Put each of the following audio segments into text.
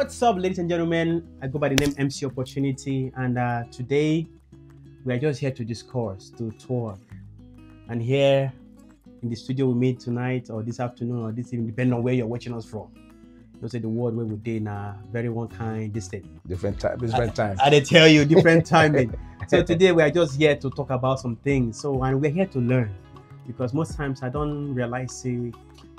What's up, ladies and gentlemen? I go by the name MC Opportunity, and today we are just here to discuss, to talk. And here in the studio with me tonight, or this afternoon, or this evening, depending on where you're watching us from. You say the word where we did now, very one kind distance. Different time. I tell you, different timing. So today we are just here to talk about some things. And we're here to learn, because most times I don't realize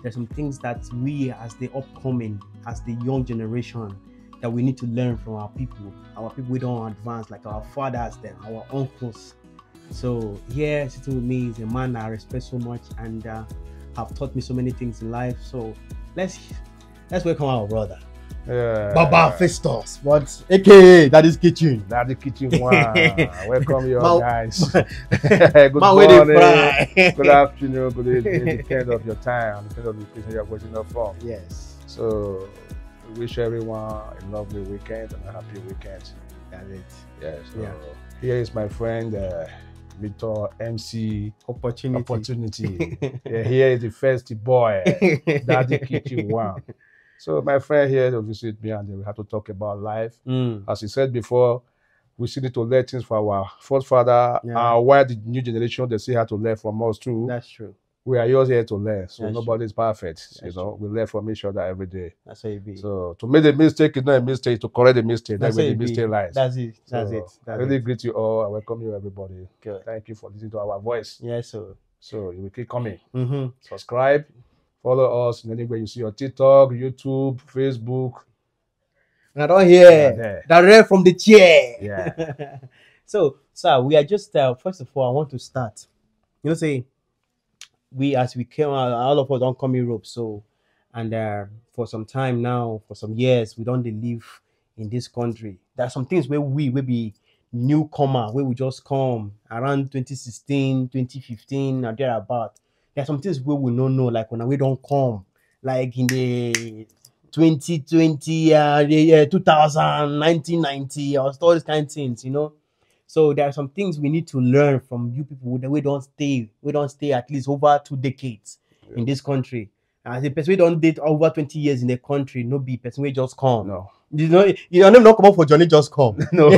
there's some things that we, as the upcoming, as the young generation, that we need to learn from our people. Our people we don't advance like our fathers, then our uncles. So here sitting with me is a man I respect so much and have taught me so many things in life. So let's welcome our brother. Baba Festus, what aka Daddy's Kitchen. Daddy Kitchen one. Welcome you guys. Good morning, good afternoon, good evening, depend of your time, depend of the place you're watching us from. Yes. So we wish everyone a lovely weekend and a happy weekend. That's it. Yes. So here is my friend Mr MC Opportunity. Here is the Festy boy, Daddy Kitchen one. So my friend here to visit me, and we have to talk about life. As he said before, we still need to learn things from our forefather, and why the new generation they still have to learn from us too. That's true. We are just here to learn, so nobody is perfect. That's you know, we learn from each other every day. That's how it be. So to make a mistake is not a mistake. To correct the mistake, that's where the mistake lies. That's it. That's it. I really greet you all. I welcome you, everybody. Good. Thank you for listening to our voice. Yes, sir. So you will keep coming. Subscribe. Follow us in anywhere you see on TikTok, YouTube, Facebook. And I don't hear direct from the chair. Yeah. So, sir, we are just first of all, I want to start. You know, say as we came out, all of us don't come Europe. So, and for some time now, for some years, we don't live in this country. There are some things where we will be newcomer, where we just come around 2016, 2015, or thereabout. There are some things we will not know, like when we don't come, like in the 2020, 2000, 1990, or all these kind of things, you know. So there are some things we need to learn from you people that we don't stay at least over 2 decades in this country. As a person we don't date over 20 years in the country, no be person we just come. No. You know, not come up for Johnny just come. No.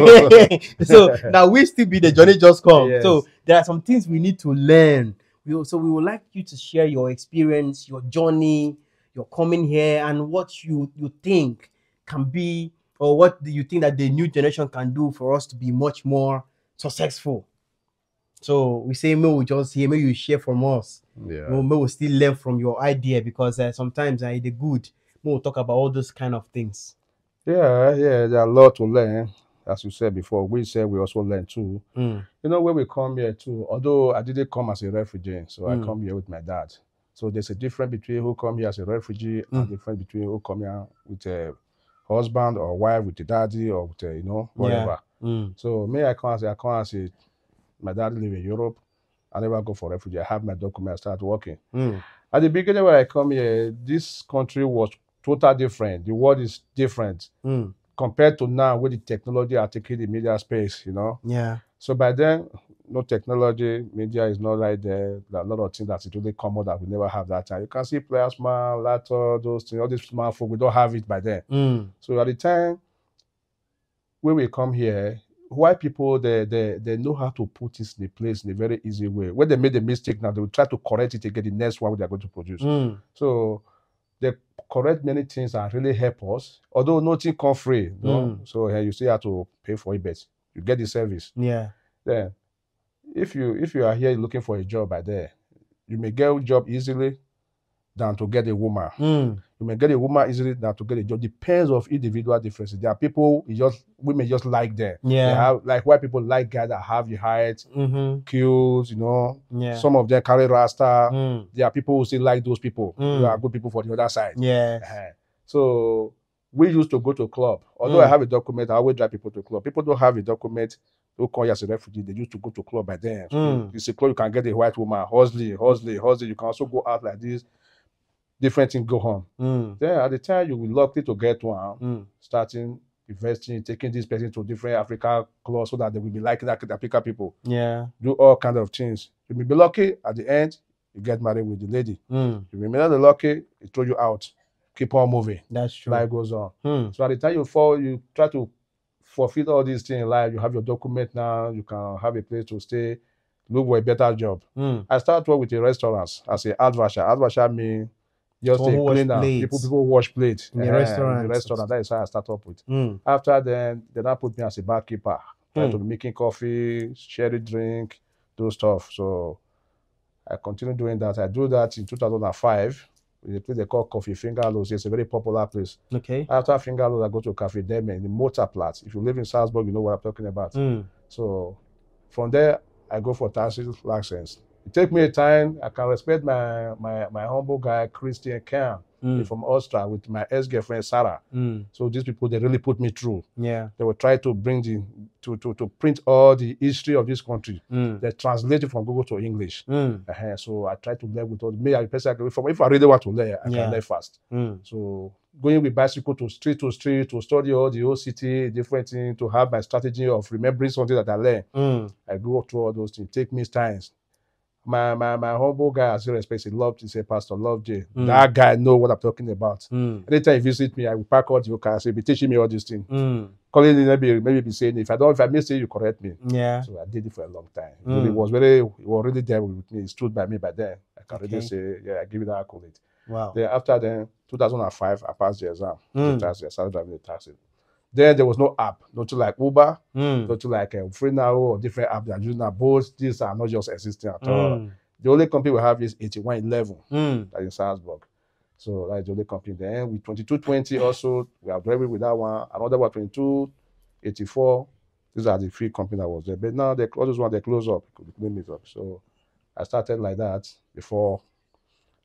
So now we still be the Johnny just come. Yes. So there are some things we need to learn. So we would like you to share your experience, your journey, your coming here, and what you think can be, or what do you think that the new generation can do for us to be much more successful. So we say, may we just hear, may you share from us. Yeah. May we still learn from your idea, because sometimes the good, we'll talk about all those kind of things. Yeah, there are a lot to learn. As you said before, we said we also learn too. You know, when we come here too, although I didn't come as a refugee, so I come here with my dad. So there's a difference between who come here as a refugee and difference between who come here with a husband or wife, with a daddy or with a, you know, whatever. So me, I come as my dad live in Europe. I never go for refugee. I have my document, I start working. At the beginning when I come here, this country was totally different. The world is different. Compared to now, with the technology are taking the media space, you know. Yeah. So by then, no technology, media is not like there. There are a lot of things that is really common that we never have that time. You can see plasma, laptop, those things, all these smartphones, we don't have it by then. So at the time when we come here, white people they know how to put this in place in a very easy way. When they made a mistake now, they will try to correct it again the next one they are going to produce. So they correct many things and really help us. Although nothing come free, no? So here you still have to pay for it, but you get the service. Yeah. Then, if you are here looking for a job by there, you may get a job easily than to get a woman. You may get a woman easily than to get a job. Depends of individual differences. There are people women just like them. Yeah. They have, like white people like guys that have the height, skills, you know. Yeah. Some of them carry rasta. There are people who still like those people. There are good people for the other side. Yeah. So we used to go to a club. Although I have a document, I always drive people to a club. People don't have a document, who come here as a refugee, they used to go to a club by then. It's a club you can get a white woman, hustling. You can also go out like this. Different things go on. Then at the time you will be lucky to get one, starting investing, taking this person to different Africa clubs so that they will be like the African people. Yeah. Do all kinds of things. You will be lucky at the end, you get married with the lady. You may not be lucky, it throw you out. keep on moving. That's true. Life goes on. So at the time you fall, you try to fulfill all these things in life. You have your document now. You can have a place to stay. Look for a better job. I started work with a restaurant as a advasher. Advasher means just a cleaner. People wash plates in the restaurant. In the restaurant. That is how I started up with. After then, they now put me as a barkeeper. Try to be making coffee, sherry drink, those stuff. So I continue doing that. I do that in 2005. In a place they call Coffee Fingerloads. It's a very popular place. Okay. After Fingerloads, I go to Cafe Deme in the Motorplatz. If you live in Salzburg, you know what I'm talking about. So from there, I go for taxi license. It takes me a time. I can respect my humble guy, Christian Kern, from Austria, with my ex-girlfriend, Sarah. So these people, they really put me through. Yeah. They will try to bring to print all the history of this country. They translate it from Google to English. So I try to learn with all me. If I really want to learn, I can learn fast. So going with bicycle to street to study all the whole city, different things, to have my strategy of remembering something that I learn. I go through all those things. Take me time. My humble guy, as you respect, he's a pastor, Love J. That guy know what I'm talking about. Anytime he visit me, I will pack all the cars. He'll be teaching me all these things. Calling me, maybe be saying, if I miss it, you correct me. Yeah. So I did it for a long time. He was really there with me. He stood by me by then. I can really say, yeah, I give it that accolade. Wow. Then after then, 2005, I passed the exam. The taxi. I started driving the taxi. Then there was no app, nothing like Uber, nothing like Free Now or different apps that are using now. Both these are not just existing at all. The only company we have is 8111 that in Salzburg. So that's the only company. Then with 2220 also, we are driving with that one. Another one 2284. These are the three companies that was there. But now all those ones they close up. They couldn't meet up. So I started like that before.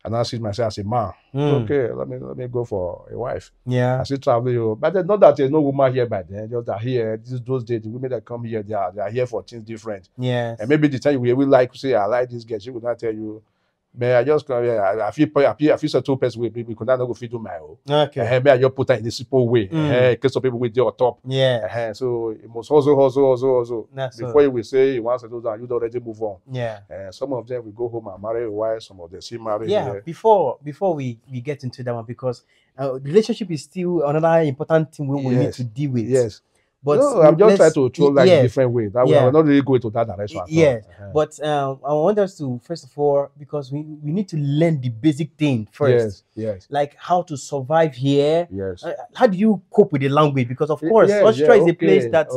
And I see myself as a man. Okay, let me go for a wife. Yeah. I still travel. But it's not that there's no woman here by then. Just that here, those days, the women that come here, they are here for things different. Yes. And maybe the time we will like to say, I like this girl, she would not tell you. But I just come here, I feel so two person with me because I don't go fit do my own. Okay. Maybe I just put that in a simple way. In case of people with your top. Yeah. So it must also. Before you will say you want to do that, you already move on. Yeah. Some of them will go home and marry a wife, some of them still marry. Yeah. Before we get into that one, because relationship is still another important thing we need to deal with. Yes. But no, I'm just trying to throw like a different way. That way, I'm not really going to that direction. Yes. But I want us to, first of all, because we need to learn the basic thing first. Yes. Like how to survive here. Yes. How do you cope with the language? Because of course, Austria is a place that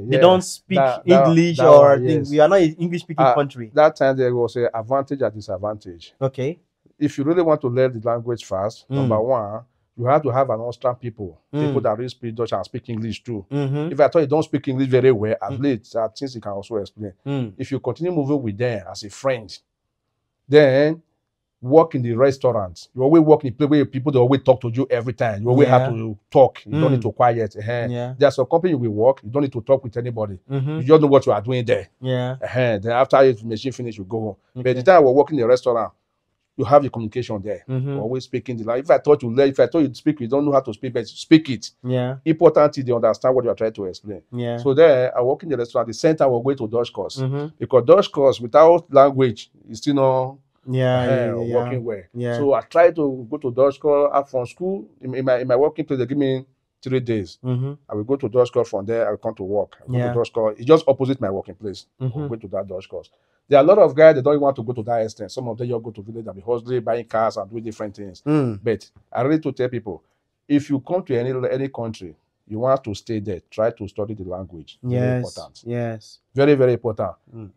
they don't speak English or things. We are not an English-speaking country. That time there was an advantage and disadvantage. Okay. If you really want to learn the language fast, number one, you have to have an Austrian people that really speak Dutch and speak English too. If I thought you don't speak English very well, at least there are things you can also explain. If you continue moving with them as a friend, then work in the restaurant. You always work in a place where people they always talk to you every time. You always have to talk. You don't need to quiet. There's a company you will work. You don't need to talk with anybody. You just know what you are doing there. Then after the machine finish, you go home. But the time I was working in a restaurant, you have the communication there. Always speaking the language. If I thought you speak, you don't know how to speak, but speak it. Important is they understand what you are trying to explain. So there, I work in the restaurant. The center will go to Dutch course because Dutch course without language is still not working well. So I try to go to Dutch course from school. In my working place, they give me 3 days. I will go to Dutch course. From there, I will come to work. I go to Dutch course. It's just opposite my working place. I will go to that Dutch course. There are a lot of guys that don't want to go to that extent. Some of them just go to village and be hustling, buying cars and doing different things. But I really to tell people, if you come to any country, you want to stay there, try to study the language. Very important. Yes. Very, very important.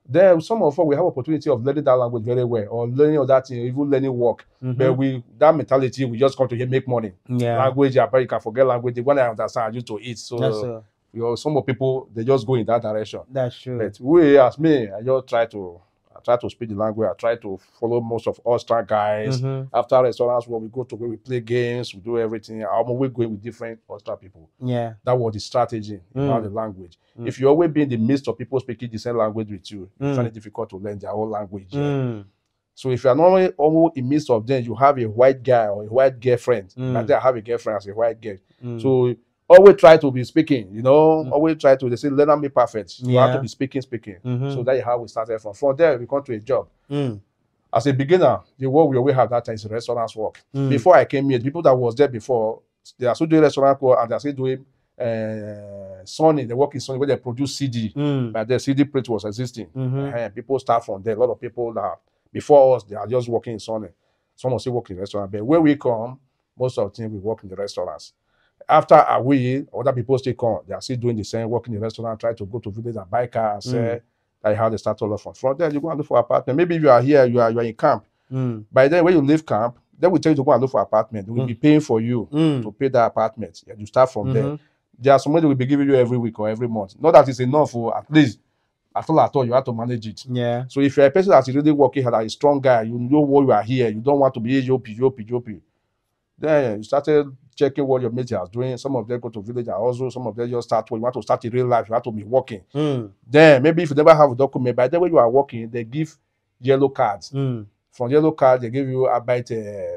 Then some of us, we have opportunity of learning that language very well, or learning all that thing, even learning work. But that mentality, we just come to here make money. Language, you can forget language. When I understand, I used to eat. So some of people, they just go in that direction. That's true. But we, as me, I just try to speak the language. I try to follow most of Austrian guys. After restaurants where we go to, where we play games, we do everything. I'm always going with different Austrian people. That was the strategy about the language. If you always be in the midst of people speaking the same language with you, it's very difficult to learn their own language. So if you are normally almost in the midst of them, you have a white guy or a white girlfriend. And I have a girlfriend as a white girl. So always try to be speaking, always try to, they say, learn me perfect. You have to be speaking. So that's how we started from. From there, we come to a job. as a beginner, the work we always have that time is restaurants work. Before I came here, the people that was there before, they are still doing restaurant work and they are still doing Sony. They work in Sony where they produce CD. But the CD print was existing. People start from there. A lot of people that before us, they are just working in Sony. Some will still work in restaurant. But where we come, most of the time we work in the restaurants. After a week, other people still come. They are still doing the same, working in the restaurant, try to go to village and buy cars. Like how they start all off from there. You go and look for apartment. Maybe if you are here, you are in camp. By then, when you leave camp, they will tell you to go and look for apartment. They will be paying for you to pay that apartment. Yeah, you start from there. There are some money they will be giving you every week or every month. Not that it's enough for at least. At all, you have to manage it. Yeah. So if you're a person that's really working hard, a strong guy, you know why you are here. You don't want to be joppy. Then you started checking what your mates are doing. Some of them go to village and also some of them just start. You want to start in real life, you have to be working. Then maybe if you never have a document, by the way you are working, they give yellow cards. From yellow card, they give you about gun.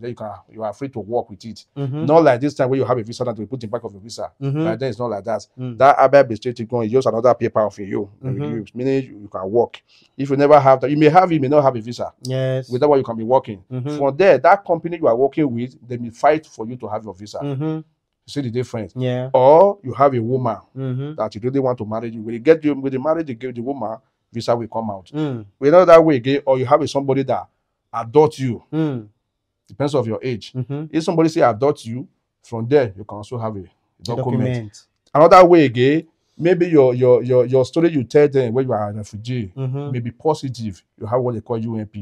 Then you are free to work with it. Not like this time where you have a visa that we put in back of your visa. But then it's not like that. That about gun is just another paper of you. Meaning you can work. If you never have that, you may have it, you may not have a visa. Yes. With that one you can be working. From there, that company you are working with, they will fight for you to have your visa. You see the difference? Yeah. Or you have a woman that you really want to marry you. When you get with the marriage, you give the woman, visa will come out. We know that way again, or you have somebody that adopts you. Depends on your age. If somebody say adopt you, from there you can also have a document. Another way again, maybe your story you tell them when you are a refugee may be positive. You have what they call UMP.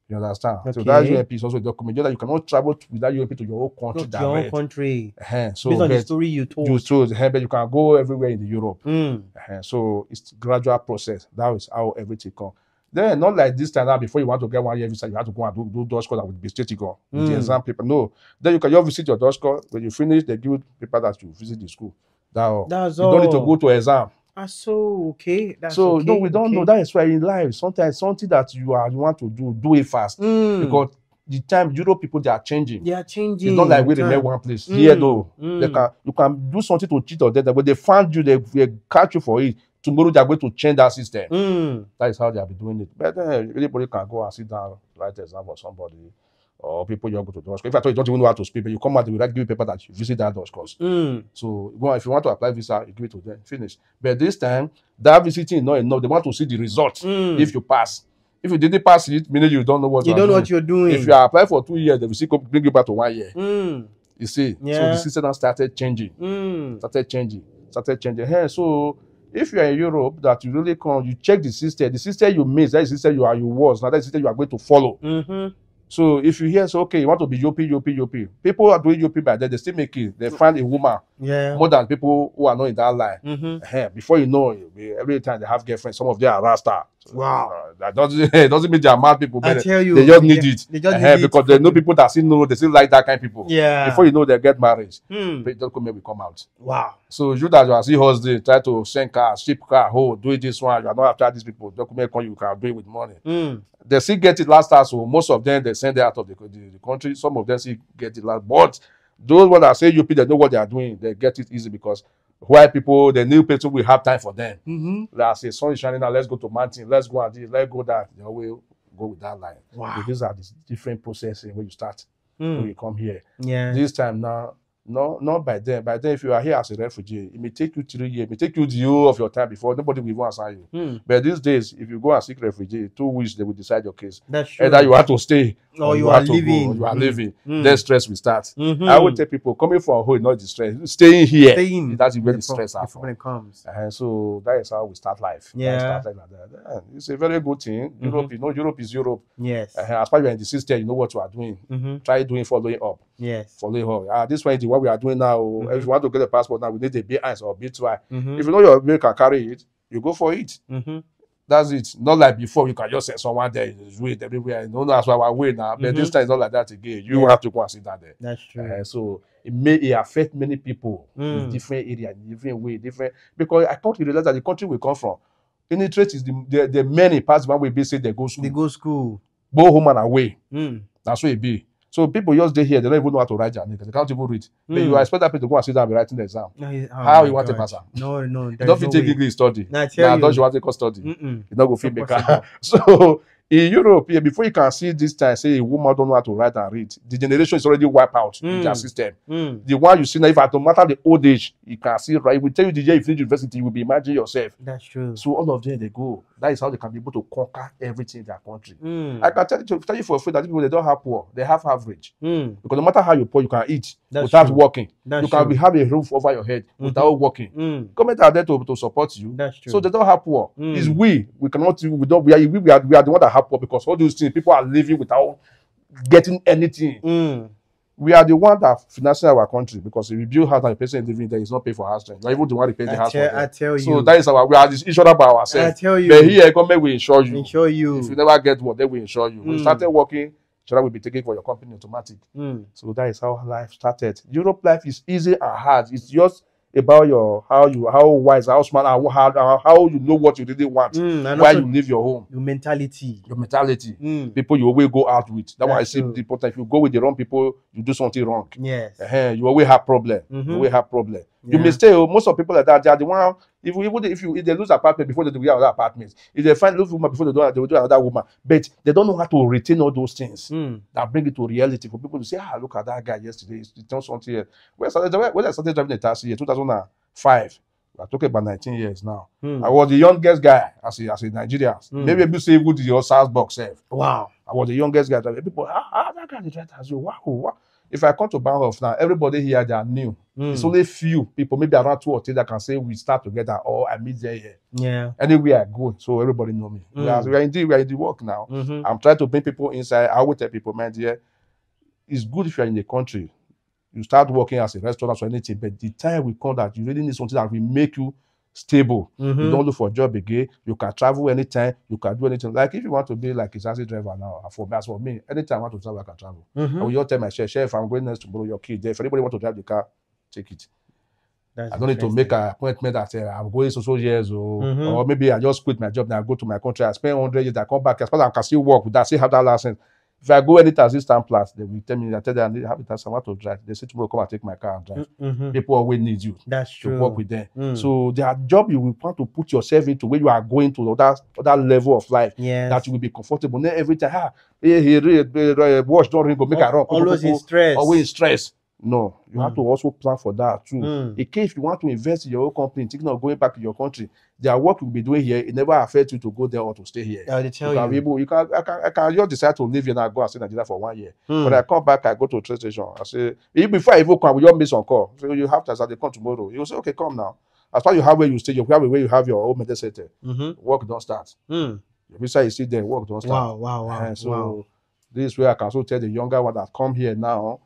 You understand? Okay. So that UMP is also a document. Just that you cannot travel with that UMP to your own country. Not your own country. So based on the story you told. But you can go everywhere in Europe. So it's a gradual process. That is how everything comes. Then not like this time now, before you want to get 1 year visa, you have to go and do Dutch school that would be state go with the exam paper. No. Then you can just visit your Dutch school. When you finish, they give you paper that you visit the school. That's all. You don't need to go to exam. So okay. That's so okay. No, we don't know. That is why in life, sometimes something that you want to do it fast. Because the time Europe people they are changing. They are changing. It's not like we remain one place. Here though, you can do something to cheat or that, but they find you, they catch you for it. Tomorrow they are going to change that system. That is how they have been doing it. But anybody can go and sit down, write an exam for somebody. Or people you go to Dutch. If I told you don't even know how to speak, but you come out, they will give you paper that you visit that Dutch course. So if you want to apply visa, you give it to them, finish. But this time, that visiting is not enough. They want to see the result if you pass. If you didn't pass it, meaning you don't know what you're doing. If you are applying for 2 years, they will still bring you back to 1 year. You see? Yeah. So the system started changing. Started changing. So if you are in Europe, that you really come, you check the system. The system you missed, that is the system you was. Now that is the system you are going to follow. So if you hear, so okay, you want to be Yopi. People are doing Yopi by then, they still make it. They find a woman more than people who are not in that line. Before you know, every time they have girlfriends, some of them are Rasta. Wow. That doesn't mean they are mad people, but I tell you, they just need it. Because they know people that still know, they still like that kind of people. Yeah. Before you know, they get married. But document will come out. Wow. So you that you are still hustling, try to send car, ship car, do it this one. You are not after these people. Document come, you can do it with money. They still get it last time, so most of them they send it out of the country. Some of them still get it last. But those ones that say UP, they know what they are doing. They get it easy because white people, the new people will have time for them. Like say, sun is shining now. Let's go to mountain. Let's go and this. Let's go that. They will go with that line. Wow. These are the different processing when you start when you come here. Yeah. This time now. No, not by then. By then, if you are here as a refugee, it may take you 3 years. It may take you the whole of your time before nobody will even answer you. But these days, if you go and seek refugee, 2 weeks they will decide your case. That's true. Either you have to stay or you are leaving. You are leaving. Then stress will start. I would tell people coming from home, not the stress. Staying here, that's where the stress happens. When it comes. So that is how we start life. Yeah. Start like that. It's a very good thing. Europe, Europe is Europe. Yes. As far as you are in the system, you know what you are doing. Try doing following up. Yes. Following up. This one is what we are doing now. If you want to get a passport now, we need a B1 or B2. If you know your mail can carry it, you go for it. That's it. Not like before, you can just send someone there, wait everywhere. No, that's why we're waiting now. But this time it's not like that again. You have to go and sit down there. That's true. So it affect many people in different areas, different way, different. Because I thought you realize that the country we come from, illiterate is the many parts one way be say they go school. They go school. Both home and away. That's what it be. So people just stay here, they don't even know how to write their name because they can't even read. But you expect that people to go and sit down and be writing the exam. How you want to pass? No. You don't fit take English study. Don't you want to take study. You don't go fit make. So In Europe, here, before you can see this time, say a woman don't know how to write and read, the generation is already wiped out in their system. The one you see now, if no matter the old age, you can see right. We tell you the year you finish university, you will be imagining yourself. That's true. So all of them they go. That is how they can be able to conquer everything in their country. I can tell you for a fact that people they don't have poor, they have average. Because no matter how you poor, you can eat without working. You can have a roof over your head without working. Government are there to support you. That's true. So they don't have poor. It's we cannot we are the one that have poor, because all those things people are living without getting anything. We are the one that financing our country, because if we build house and the person living there is not pay for house rent. We are even the one to pay the house rent. I tell you. So that is we are insured by ourselves. I tell you. But here, government will insure you. Insure you. If you never get what, they will insure you. When you started working, insurance will be taken for your company automatic. So that is how life started. Europe life is easy and hard. It's just about your how wise, how smart, how you know what you really want, why you leave your home, your mentality, people you always go out with. That's why I say important. If you go with the wrong people, you do something wrong. Yes, you always have problem. You always have problem. You may stay. Most of people like that, they are the one. If they lose apartment before they do another apartment, if they find lose woman before they do another woman, but they don't know how to retain all those things that bring it to reality for people to say, look at that guy yesterday. He done something here. When I started driving a taxi in 2005, we're talking about 19 years now. I was the youngest guy as a Nigerian. Maybe people say go to your SARS box self. Wow. I was the youngest guy. People, that guy is right as you. Wow. If I come to Bahnhof now, everybody here they are new. It's only few people, maybe around 2 or 3, that can say we start together or I meet there here. Yeah. Anywhere I go, so everybody know me. We are in the work now. I'm trying to bring people inside. I will tell people, man, dear, it's good if you are in the country. You start working as a restaurant or anything, but the time will come that you really need something that will make you stable. You don't look for a job again. You can travel anytime. You can do anything. Like if you want to be like a taxi driver now, as for me, anytime I want to travel, I can travel. I will just tell my chef, if I'm going next tomorrow, your kid there. If anybody want to drive the car, take it. I don't need to make an appointment that I'm going so years or maybe I just quit my job and I go to my country. I spend 100 years. I come back. As far as I can still work with that, still have that license. If I go any taxi stand class, they will tell me, I tell them I have a taxi, I want to drive. They say tomorrow, come and take my car and drive. People always need you. That's true. To work with them. So their job you will want to put yourself into where you are going to other level of life. That you will be comfortable. Not every time, watch, don't ring, go make a run. Always in stress. Always in stress. No, you have to also plan for that too. In case you want to invest in your own company, thinking of going back to your country, their work you'll be doing here, it never affects you to go there or to stay here. They tell you. I can just decide to live here and I go and stay in Nigeria for 1 year. When I come back, I go to a train station. I say, before I even come, we just miss on call. So you have to say, they come tomorrow. You say, okay, come now. As far as you have where you stay, you have where you have your own medicine. Work don't start. Your visa is still there, work don't start. Wow. So this is where I can also tell the younger one that come here now.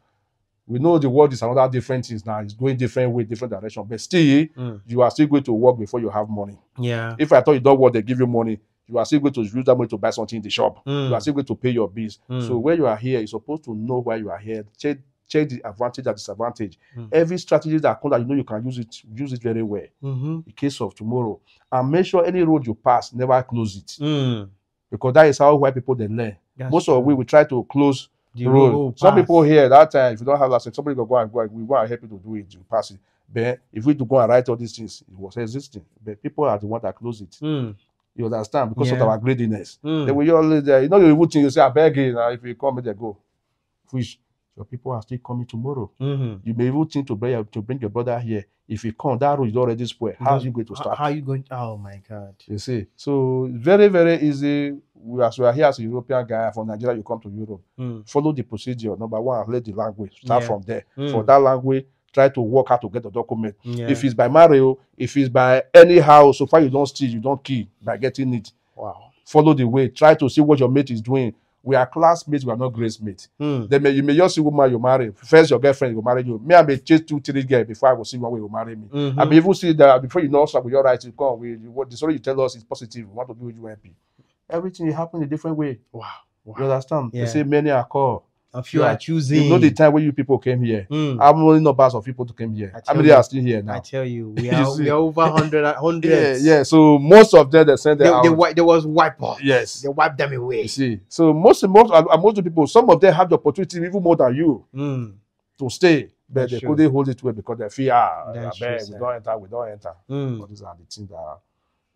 We know the world is another different things now. It's going different way, different direction. But still, you are still going to work before you have money. Yeah. If I thought you don't work, they give you money. You are still going to use that money to buy something in the shop. You are still going to pay your bills. So when you are here, you're supposed to know why you are here. Check the advantage and disadvantage. Every strategy that comes that you know you can use it very well. In case of tomorrow. And make sure any road you pass, never close it. Because that is how white people they learn. Most of we try to close the road. Some people here that time, if you don't have license, somebody will go and we want to help you to do it, you pass it. But if we do go and write all these things, it was existing. But people are the ones that close it. You understand? Because of our greediness. They will always you know, you would think you say, I beg you, if you come, they go. Which your people are still coming tomorrow. You may even think to bring your brother here. If you come, that road is already spoiled. How are you going to start? How are you going? Oh my God. You see. So very, very easy. As we are here as a European guy from Nigeria, you come to Europe. Follow the procedure. Number one, learn the language. Start from there. For that language, try to work out to get the document. If it's by Mario, if it's by anyhow, so far you don't steal, you don't kill by getting it. Wow. Follow the way. Try to see what your mate is doing. We are classmates, we are not grace mates. You may just see woman you marry. First, your girlfriend will marry you. Me, I may chase 2, 3 girls before I will see one way you marry me. I may even see that before you know something, your right to come. The story you tell us is positive. We want to be with you happy. Everything happen in a different way. Wow. You understand? They say many are called. A few are choosing. You know the time when you people came here. How many numbers of people to came here? How many are still here now? I tell you, we are over 100. Yeah. So most of them they send them out. There was wipe off. Yes. They wiped them away. You see. So most of the people, some of them have the opportunity even more than you to stay. But they couldn't hold it well because they fear we don't enter. But these are the things that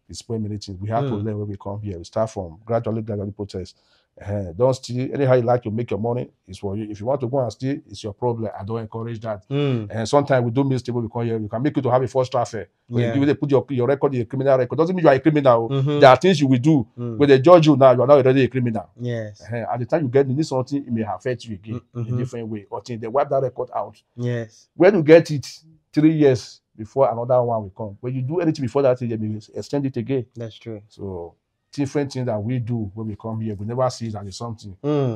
it spoil many things. We have to learn when we come here. We start from gradually protest. Don't steal. Anyhow you like to make your money, it's for you. If you want to go and steal, it's your problem. I don't encourage that. And sometimes we do mistake when we come here. We can make you to have a first traffic. When they put your record in a criminal record, doesn't mean you are a criminal. There are things you will do. When they judge you now, you are not already a criminal. Yes. At the time you need something, it may affect you again in a different way. Or they wipe that record out. Yes. When you get it 3 years before another one will come. When you do anything before that, they will extend it again. That's true. So different things that we do when we come here, we never see it as something.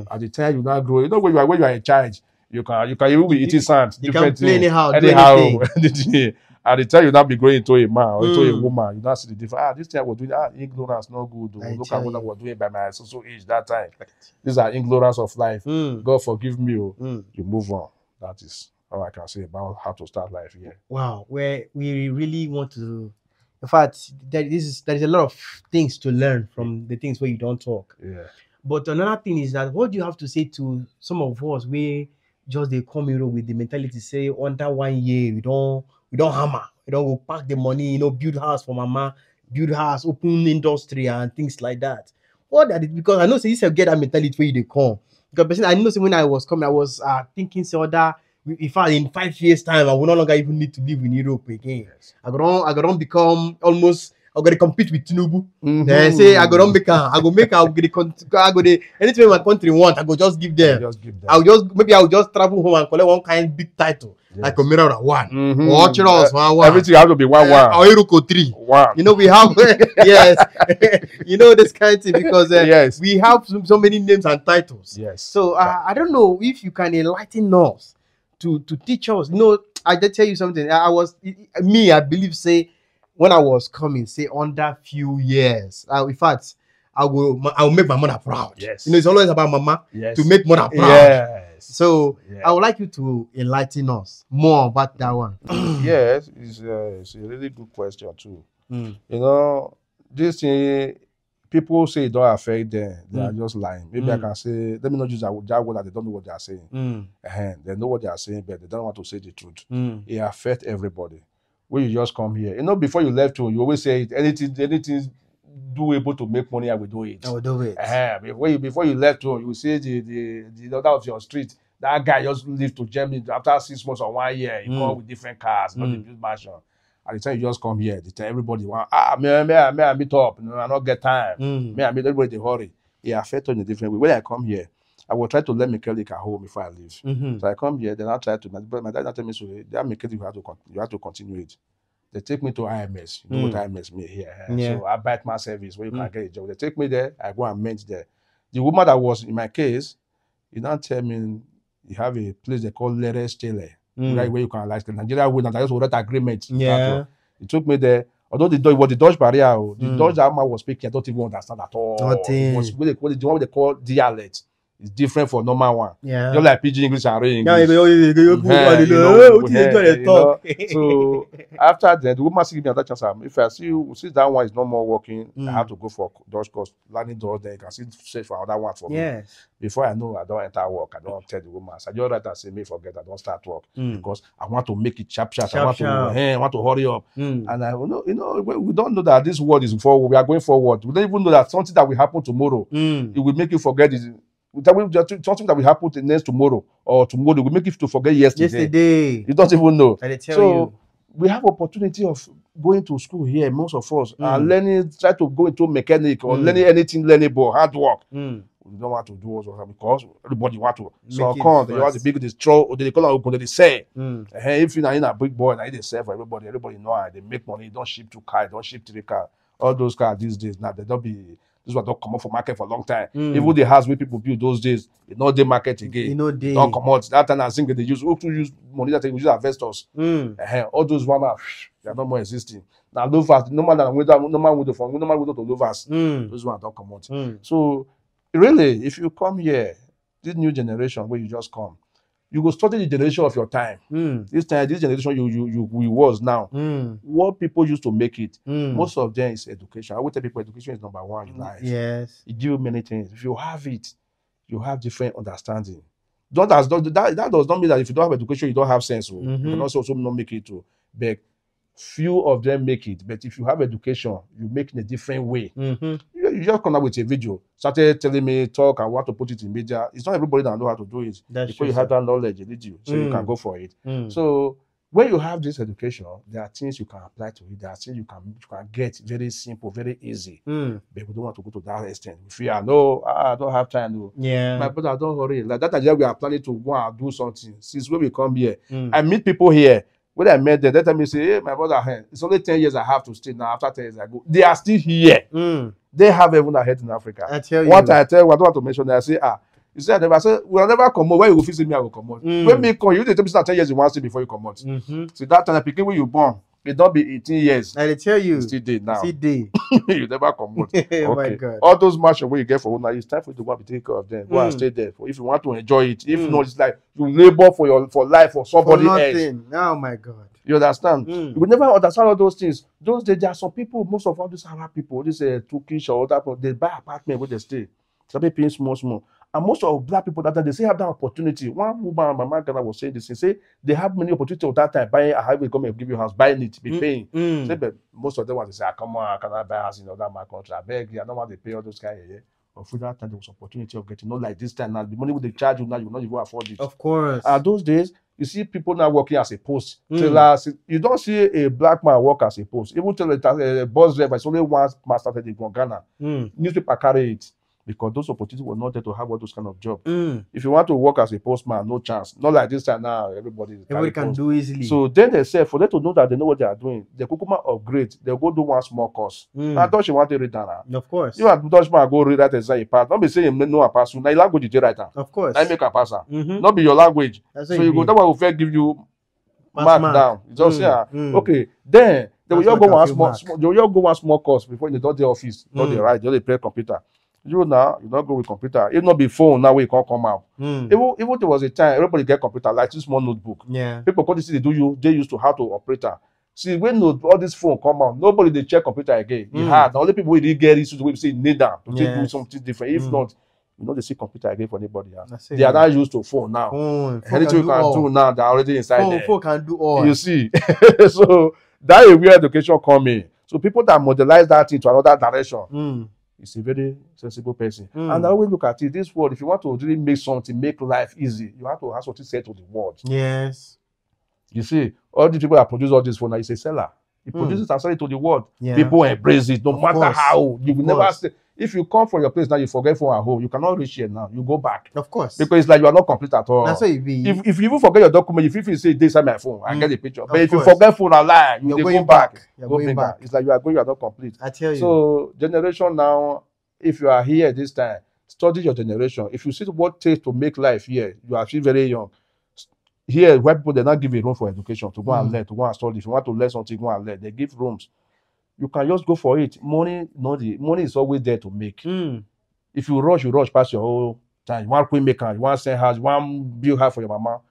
At the time you now grow, you know when you are in charge, you can even be eating sand. You can play anyhow. At the time you now be growing into a man or into a woman, you now see the difference. This thing I was doing, ignorance not good. Look at what I was doing by my social age that time. These are ignorance of life. God forgive me. You move on. That is all I can say about how to start life here. Wow, where we really want to. In fact, there is a lot of things to learn from the things where you don't talk. Yeah. But another thing is that what do you have to say to some of us where just they come with the mentality say under 1 year we don't hammer, we don't go pack the money, build house for mama, build house, open industry and things like that. What that is, because I know say you get that mentality where they come. Because I know say when I was coming, I was thinking say other. If in 5 years' time, I will no longer even need to live in Europe again. Yes. I don't become almost. I got to compete with Tinubu. They say I go anything my country want. I go just give them. I'll just travel home and collect one kind big title like a mirror one or Chiros one. Everything has to be one. Or Iroko 3. One. We have yes. This kind of thing because yes. We have so many names and titles. Yes. So I don't know if you can enlighten us. To teach us, I did tell you something. I believe, say, when I was coming, say, under few years, in fact, I will make my mother proud. Yes. It's always about mama to make mother proud. Yes. So I would like you to enlighten us more about that one. Yes, it's a really good question too. This thing. People say it don't affect them. They are just lying. Maybe I can say, let me not use that word that they don't know what they are saying. They know what they are saying, but they don't want to say the truth. It affects everybody. When you just come here, before you left home, you always say anything doable to make money, I will do it. I will do it. Before you left home, you see the other of your street. That guy just lived to Germany after 6 months or 1 year. He come with different cars, not the build mansion. At the time you just come here, the time everybody want, may I meet up? I don't get time. May I meet everybody in a hurry? It affects in a different way. When I come here, I will try to learn mechanic at home before I leave. So I come here, then I try to. My dad tell me, so that mechanic you have to continue it. They take me to IMS. You know what IMS mean here? Yeah. So I bite my service where you can get a job. They take me there. I go and meet there. The woman that was in my case, you now tell me you have a place they call Leres Chile. Right where you can like the Nigeria would not just without agreement. Yeah. It took me there. Although the Dutch barrier, the Dutch that man was speaking, I don't even understand at all. It was what they call dialect. It's different from normal one. Yeah. You're like pidgin English and real English. So after that, the woman give me another chance. If I see that one is no more working, I have to go for Dutch course, learning Dutch. Then you can see search for another one for me. Before I know, I don't enter work. I don't tell the woman. So I just write and say, me forget. I don't start work because I want to make it sharp. I want to hurry up. And I we don't know that this world is forward. We are going forward. We don't even know that something that will happen tomorrow. It will make you forget it. Something that will happen the next tomorrow or tomorrow will make you to forget yesterday. You don't even know. So we have opportunity of going to school here, most of us, and learning, try to go into mechanic or learning anything learnable, hard work. We don't want to do also because everybody want to. So come, they want the big throw, they call it they say. If you're in a big boy, they sell for everybody. Everybody know how they make money. Don't ship 2 cars, don't ship 3 cars. All those cars these days now, they don't be. This one don't come out for market for a long time. Even the house where people build those days, it not the market again. They don't come out. That time I think they use money that they use investors. All those one they are no more existing. Now lovers, no man with to lovers. Those one don't come out. So really, if you come here, this new generation where you just come, you go study the generation of your time. This generation you was now. What people used to make it. Most of them is education. I would tell people education is number 1 in life. Yes. It gives you many things. If you have it, you have different understanding. That does not mean that if you don't have education, you don't have sense. You can also not make it too. But few of them make it. But if you have education, you make it in a different way. You just come out with a video, started telling me, talk, I want to put it in media. It's not everybody that know how to do it. That's because true, you have that knowledge, you need you, so you can go for it. So when you have this education, there are things you can apply to it. There are things you can get very simple, very easy. But we don't want to go to that extent. We fear, no, I don't have time. No. Yeah. My brother, don't worry. Like that idea we are planning to go and do something. Since when we come here, I meet people here. When I met them, they tell me, say, hey, my brother, hey, it's only 10 years I have to stay now. After 10 years I go. They are still here. They have even a head in Africa. I tell you. What I tell you, I don't want to mention that. I say, you said, I say, we'll never come out. When you will visit me, I will come out. When me come, you tell me 10 years you want to stay before you come out. So that time, the when you born, it don't be 18 years. I tell you. Still day now. Still day. You never come out. Okay. Oh my God. All those matches where you get for now, it's time for you to go and take care of them. Go and stay there. If you want to enjoy it. If not, it's like you labor for life for somebody else. Oh my God. You understand? You will never understand all those things. Those days, there are some people, most of all these Arab people, these Turkish or other people, they buy apartment where they stay. Some people paying small. And most of black people that time, they say have that opportunity. One woman, my man was saying this, he say they have many opportunities at that time, buying a highway, come and give you a house, buying it, be paying. Say, but most of them want to say, come on, I cannot buy a house in other my country. I beg you, I don't want to pay all those guys. But for that time, there was opportunity of getting, not like this time now. The money they charge you now, you will not even afford it. Of course. And those days, you see people now working as a post. You don't see a black man work as a post. Even tell a bus driver, it's only one man started in Ghana. Newspaper carry it. Because those opportunities were not there to have all those kind of jobs. If you want to work as a postman, no chance. Not like this time now, everybody can do easily. So then they say, for them to know that they know what they are doing, they could come upgrade, they'll go do one small course. I thought you want to read that. Of course. You want to go read that exam, pass. Don't be saying no a pass. Now language you write. Of course. I make a pass. Not be your language. So you go, that one will fair give you mark down. You just say, okay, then they will go one small course before you don't the office, don't they write, don't they play computer. You now, you not go with computer. If not be phone, now we can't come out. Even there was a time everybody get computer, like this small notebook. Yeah. People call this they used to how to operate. See, when all this phone come out, nobody they check computer again. It's hard. The only people who really get issues we say need that to do something different. If not, you know they see computer again for anybody. They are not used to phone now. Anything you can do now, they're already inside there. Phone can do all. You see. So that is where education come in. So people that modelize that into another direction. It's a very sensible person. And I always look at it, this world, if you want to really make something, make life easy, you have to have something said to the world. Yes. You see, all the people that produce all this for now, he's a seller. He produces and sells it to the world. Yeah. People embrace it, no matter how. You will never say, if you come from your place now, you forget phone at home, you cannot reach here now. You go back. Of course. Because it's like you are not complete at all. That's what it be. If you even forget your document, if you say this is my phone, I get the picture. But if you forget phone and lie, you go back. You're going back. It's like you are not complete. I tell you. So generation now, if you are here this time, study your generation. If you see what takes to make life here, you are still very young. Here, where people they not give a room for education to go and learn, to go and study. If you want to learn something, go and learn. They give rooms. You can just go for it. Money is always there to make. If you rush past your whole time. You want queen maker, you want send house, you want build house for your mama.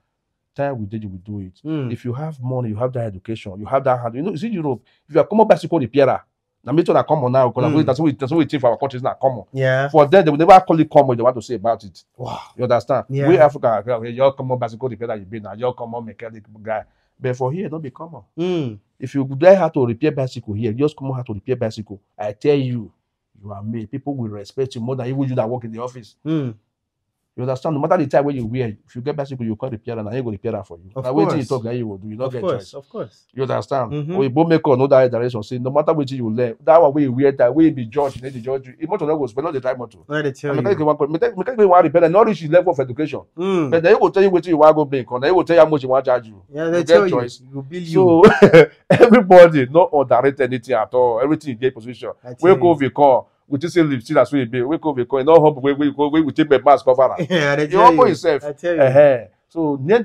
Time we did, you will do it. If you have money, you have that education, you have that hand. You know, you see Europe. If you are common bicycle repairer, now me too na common now because that's what we think for our country is not common. Yeah. For them, they will never call it common. They want to say about it. Wow. You understand? Yeah. We Africa, you're common bicycle repairer, you be now. You're common mechanic guy. But for here, don't be common. If you learn how to repair bicycle here, just come on how to repair bicycle. I tell you, you are made. People will respect you more than even you that work in the office. You understand? No matter the time when you wear, if you get bicycle, you can't repair and I ain't going to repair that for you. Now, waiting you talk, you will do. You don't get choice. Of course. You understand? We both make no that direction. Say no matter what you learn, that one way you wear that way be judged, they judge you. It must not go spend all the time to. Let it tell you. Make one repair and not reach the level of education. But they will tell you what you want to go bank on. They will tell you how much you want to charge you. Yeah, they tell you. You bill you. So everybody not underrate anything at all. Everything in their position. We go we call. We just say live still as we be. We go we no hope we take the mask cover. Yeah, they you tell you. Yourself. I tell you. So new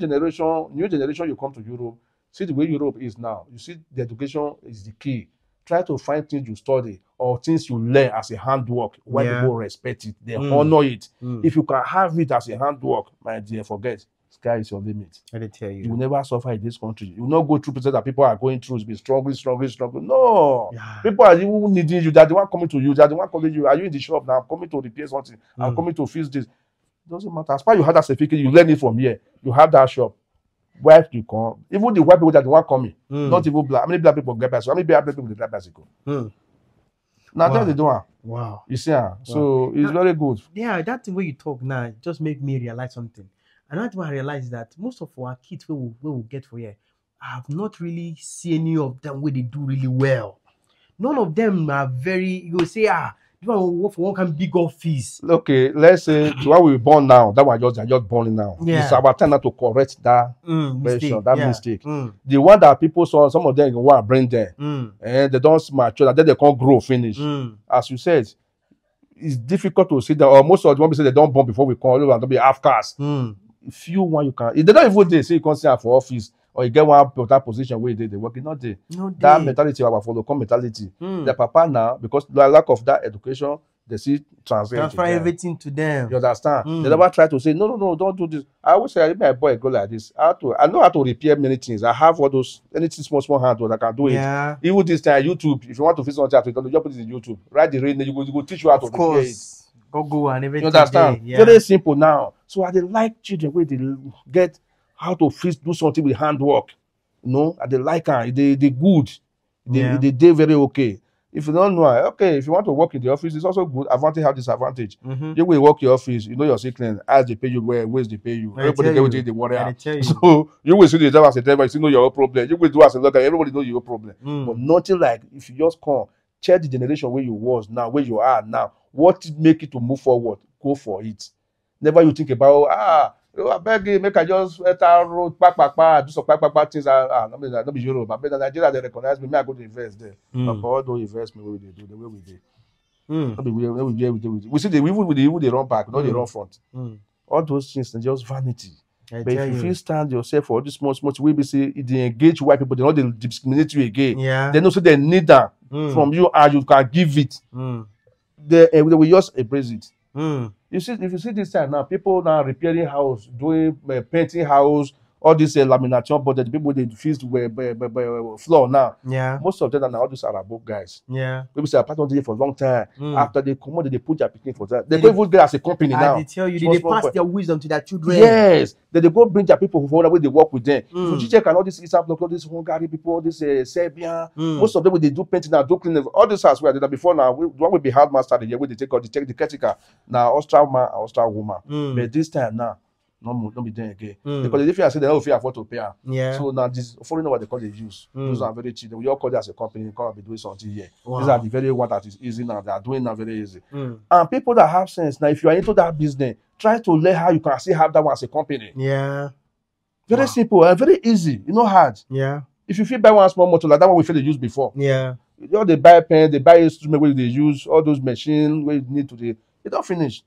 generation, you come to Europe. See the way Europe is now. You see the education is the key. Try to find things you study or things you learn as a handwork. Why people respect it, they honor it. If you can have it as a handwork, my dear, forget. Sky is your limit. I tell you. You will never suffer in this country. You will not go through process that people are going through. Be strong. No. Yeah. People are even needing you. That they want coming to you. That they want calling you. Are you in the shop now? I'm coming to repair something. I'm coming to fix this. Doesn't matter. As far as you have that certificate, you learn it from here. You have that shop. wife to come. Even the white people that want coming, not even black. How many black people get bicycle? How many black people get bicycle? Now Wow. they do it. Wow. You see, so it's very good. Yeah, that thing where you talk now just make me realize something. And that's why I realize that most of our kids we will get for here, I have not really seen any of them where they do really well. None of them are very, you will say, you want to work for one kind of big office. Okay, let's say to what we were born now, that one just born now. Yeah. It's our time now to correct that mistake. mistake. The one that people saw, some of them want to bring them, and they don't mature, and then they can't grow, finish. As you said, it's difficult to see that, or most of the people say they don't born before we come, don't be half caste. Few one you can, if they don't even say you can't see for office, or you get one better position where they working, not there. That mentality our follow come mentality. The papa now, because the lack of that education, they see transfer everything to them. You understand? They never try to say no, don't do this. I always say, if my boy go like this, I know how to repair many things. I have all those anything small hand I can do it. Even this time YouTube, if you want to fix something, you just put it in YouTube. Write the rating, you go teach you how to repair it. Google and everything. You understand? Very simple now. So I like children where they get how to do something with handwork. You know, I like her. They good. They very okay. If you don't know, okay, if you want to work in the office, it's also good. Advantage have disadvantage. You will work your office, you know your sickness, as they pay you, where's they pay you. Everybody get with the warrior. So you will see the job as a driver, you know your own problem. You will do as a lawyer, everybody know your problem. But nothing like if you just come, check the generation where you was now, where you are now. What make you to move forward? Go for it. Never you think about I beg you, make I just enter road, do some things. Not be Europe. But Nigeria, they recognize me. I go to invest there. But all don't invest me where they do, the way we do. We see the even they run back, not they run front. All those things are just vanity. But if you stand yourself for all this small, we be say they engage white people, they know they discriminate you again. They know so they need that from you and you can give it. They will just embrace it. You see, if you see this time now, people now repairing house, doing painting house, all this lamination, but the people they fix floor now. Most of them are now all these Arab guys. People say apart from for a long time. After they come out, they put their picking for that. They go even get as a company now. They tell you, they pass their wisdom to their children. Yes, they go bring their people who where they work with them. If you check on all these Eastern Bloc, all these Hungary people, all this Serbian, most of them they do painting now, do cleaning. All this house where they did before now. One will be hard master the year where they take the caretaker. Now Austral man, Austral woman. But this time now. Not be there again. Because if you say they don't afford to pay. So now this foreign what they call the use. Those are very cheap. We all call it as a company, come and be doing something here. These are the very one that is easy now. They are doing now very easy. And people that have sense now, if you are into that business, try to learn how you can still have that one as a company. Very simple and very easy. You know hard. If you feel buy one small motor like that one we feel they use before. You know, they buy pen, they buy instrument where they use all those machines where you need to they don't finish.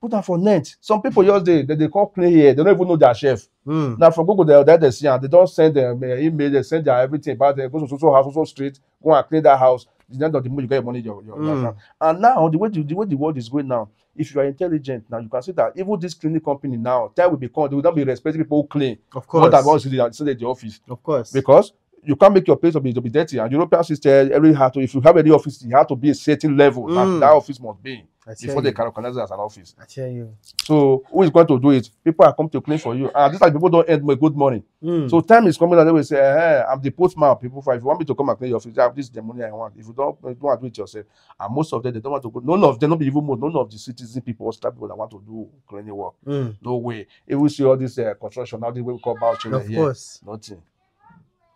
Put that for net. Some people just they come clean here. They don't even know their chef. Now from Google they see and they don't send them email. They send their everything about them. Go to so house, so street. Go and clean that house. The end of the month you get your money your account. And now the way the world is going now, if you are intelligent now, you can see that even this cleaning company now, time will become they will not be respecting people who clean. Of course. More than what you see at the office. Of course. Because you can't make your place to be dirty. And European system, every have to if you have any office, you have to be a certain level that office must be. Before they can recognize it as an office. I tell you. So who is going to do it? People are come to clean for you. And these are people don't earn good money. So time is coming and they will say, hey, I'm the postman. People, if you want me to come and clean your office, this is the money I want. If you don't want to do it yourself. And most of them, they don't want to go. None of them, not even more, none of the citizen people or staff people that want to do cleaning work. No way. If we see all this construction, now they will call about children here. Of course. Nothing.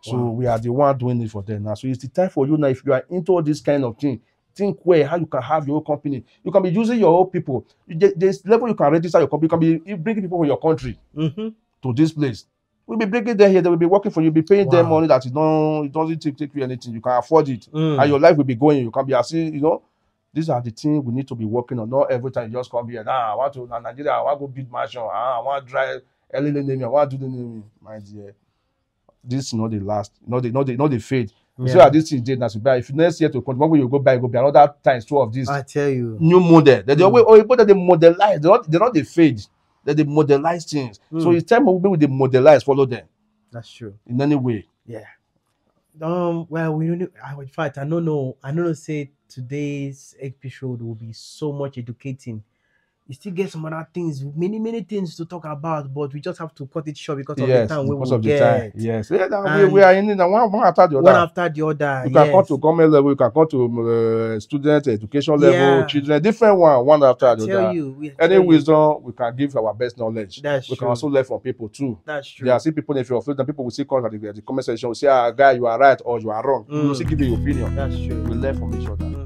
So we are the one doing it for them now. So it's the time for you now, if you are into all this kind of thing, think where how you can have your own company. You can be using your own people. There's level you can register your company. You can be bringing people from your country to this place. We'll be bringing them here. They will be working for you. Be paying them money that it doesn't take you anything. You can afford it, and your life will be going. You can be asking, you know. These are the things we need to be working on. Not every time you just come here. I want to Nigeria. I want to go build mansion. I want to drive. I want to do the name. My dear, this is not the last. Not the fade. So at this thing, if next year to come, when you go buy another times 2 of this. I tell you, new model. They always that they modelize. They're not the fade. They modelize things. So it's time we with the modelize. Follow them. That's true. In any way. Yeah. Well, we don't. In fact, I don't know. Say today's episode will be so much educating. you still get some other things, many things to talk about, but we just have to cut it short because of the time we will get. Yes, yeah, we are in one after the other. One after the other. You can come to government level, you can come to student education level, children, different one after the other. Any wisdom, we can give our best knowledge. That's we true. can also learn from people too. That's true. There are still people, if you're afraid, people will still come at the comment section, will say, guy, you are right or you are wrong. We will still give you your opinion. That's true. We learn from each other.